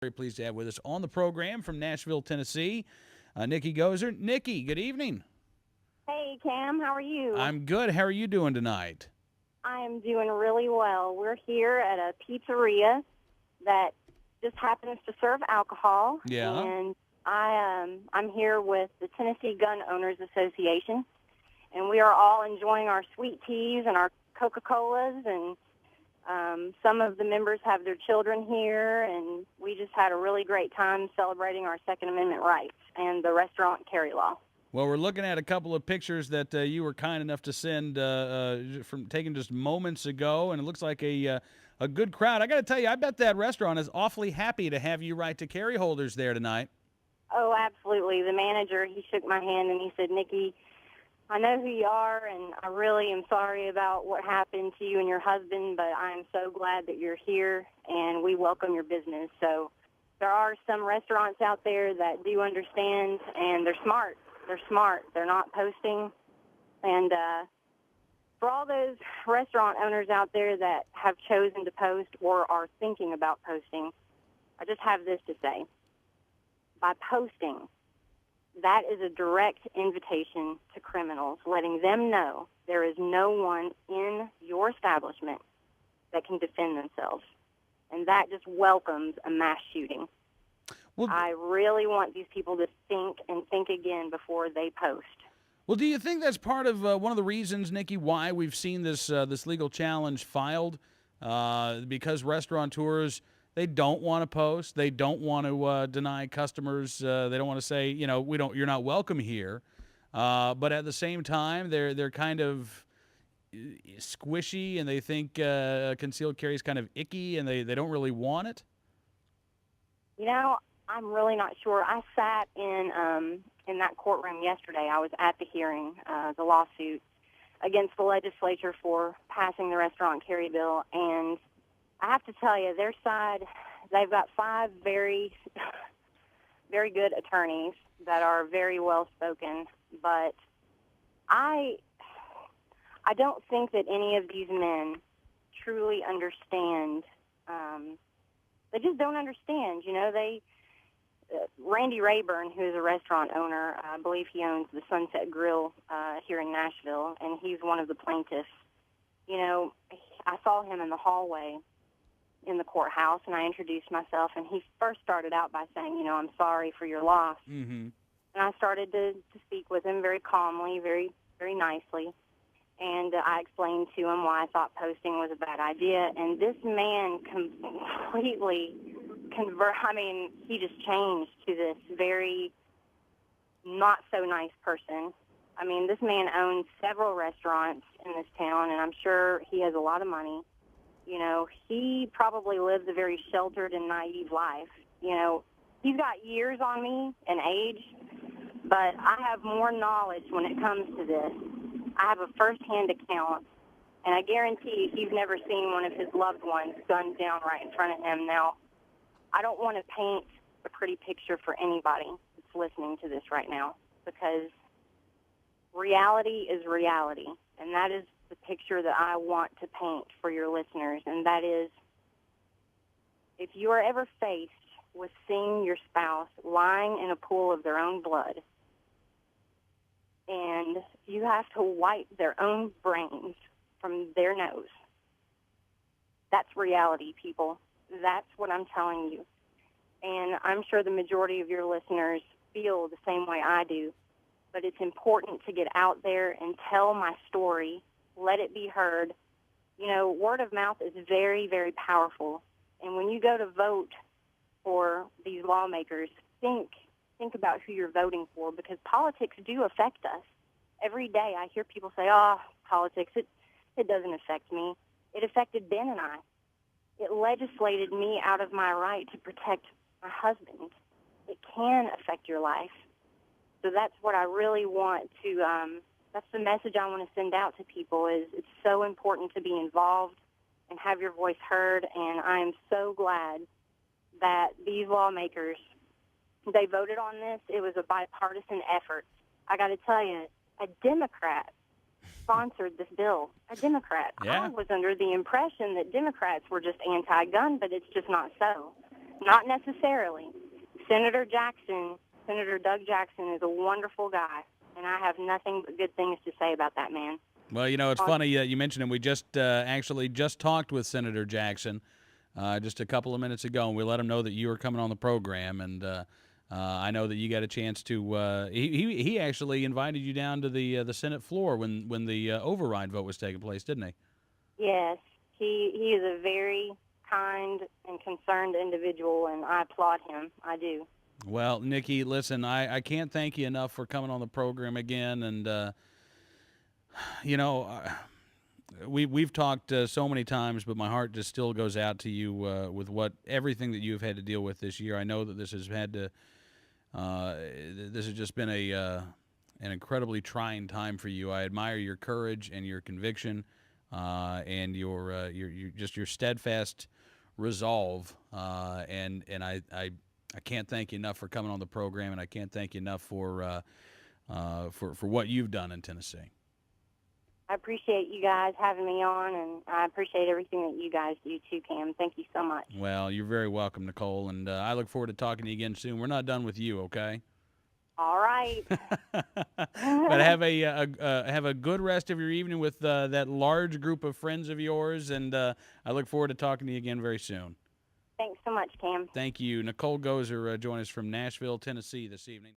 Very pleased to have with us on the program from Nashville, Tennessee, Nikki Goeser. Nikki, good evening. Hey, Cam, how are you? I'm good. How are you doing tonight? I am doing really well. We're here at a pizzeria that just happens to serve alcohol. Yeah. And I'm here with the Tennessee Gun Owners Association, and we are all enjoying our sweet teas and our Coca-Colas, and some of the members have their children here, and we just had a really great time celebrating our Second Amendment rights and the restaurant carry law. Well, we're looking at a couple of pictures that you were kind enough to send from taken just moments ago, and it looks like a good crowd. I got to tell you, I bet that restaurant is awfully happy to have you right to carry holders there tonight. Oh, absolutely. The manager, he shook my hand and he said, Nikki, I know who you are, and I really am sorry about what happened to you and your husband, but I'm so glad that you're here, and we welcome your business. So there are some restaurants out there that do understand, and they're smart. They're smart. They're not posting. And for all those restaurant owners out there that have chosen to post or are thinking about posting, I just have this to say. By posting, that is a direct invitation to criminals, letting them know there is no one in your establishment that can defend themselves. And that just welcomes a mass shooting. Well, I really want these people to think and think again before they post. Well, do you think that's part of one of the reasons, Nikki, why we've seen this legal challenge filed? Because restaurateurs, they don't want to post. They don't want to deny customers. They don't want to say, you're not welcome here. But at the same time, they're kind of squishy, and they think concealed carry is kind of icky, and they don't really want it. I'm really not sure. I sat in that courtroom yesterday. I was at the hearing, the lawsuit against the legislature for passing the restaurant carry bill, and I have to tell you, their side, they've got 5 very, very good attorneys that are very well spoken, but I don't think that any of these men truly understand. They just don't understand. Randy Rayburn, who is a restaurant owner, I believe he owns the Sunset Grill here in Nashville, and he's one of the plaintiffs. I saw him in the hallway in the courthouse, and I introduced myself, and he first started out by saying, I'm sorry for your loss. Mm-hmm. And I started to speak with him very calmly, very, very nicely, and I explained to him why I thought posting was a bad idea, and this man completely he just changed to this very not so nice person. This man owns several restaurants in this town, and I'm sure he has a lot of money. He probably lives a very sheltered and naive life. He's got years on me and age, but I have more knowledge when it comes to this. I have a first-hand account, and I guarantee he's never seen one of his loved ones gunned down right in front of him. Now, I don't want to paint a pretty picture for anybody that's listening to this right now, because reality is reality, and that is the picture that I want to paint for your listeners, and that is, if you are ever faced with seeing your spouse lying in a pool of their own blood, and you have to wipe their own brains from their nose, that's reality, people. That's what I'm telling you. And I'm sure the majority of your listeners feel the same way I do, but it's important to get out there and tell my story. Let it be heard. Word of mouth is very, very powerful. And when you go to vote for these lawmakers, think about who you're voting for, because politics do affect us. Every day I hear people say, politics, it doesn't affect me. It affected Ben and I. It legislated me out of my right to protect my husband. It can affect your life. So that's what I really want to, that's the message I want to send out to people, is it's so important to be involved and have your voice heard. And I am so glad that these lawmakers, they voted on this. It was a bipartisan effort. I got to tell you, a Democrat sponsored this bill. A Democrat. Yeah. I was under the impression that Democrats were just anti-gun, but it's just not so. Not necessarily. Senator Doug Jackson is a wonderful guy, and I have nothing but good things to say about that man. Well, it's funny you mentioned him. We actually just talked with Senator Jackson just a couple of minutes ago, and we let him know that you were coming on the program. And I know that you got a chance to. He actually invited you down to the Senate floor when the override vote was taking place, didn't he? Yes, he is a very kind and concerned individual, and I applaud him. I do. Well, Nikki, listen, I can't thank you enough for coming on the program again, and we've talked so many times, but my heart just still goes out to you with everything that you've had to deal with this year. I know that this has just been an incredibly trying time for you. I admire your courage and your conviction, and your steadfast resolve. And I can't thank you enough for coming on the program, and I can't thank you enough for what you've done in Tennessee. I appreciate you guys having me on, and I appreciate everything that you guys do too, Cam. Thank you so much. Well, you're very welcome, Nicole, and I look forward to talking to you again soon. We're not done with you, okay? All right. But have a good rest of your evening with that large group of friends of yours, and I look forward to talking to you again very soon. Thanks so much, Cam. Thank you. Nicole Goeser joined us from Nashville, Tennessee this evening.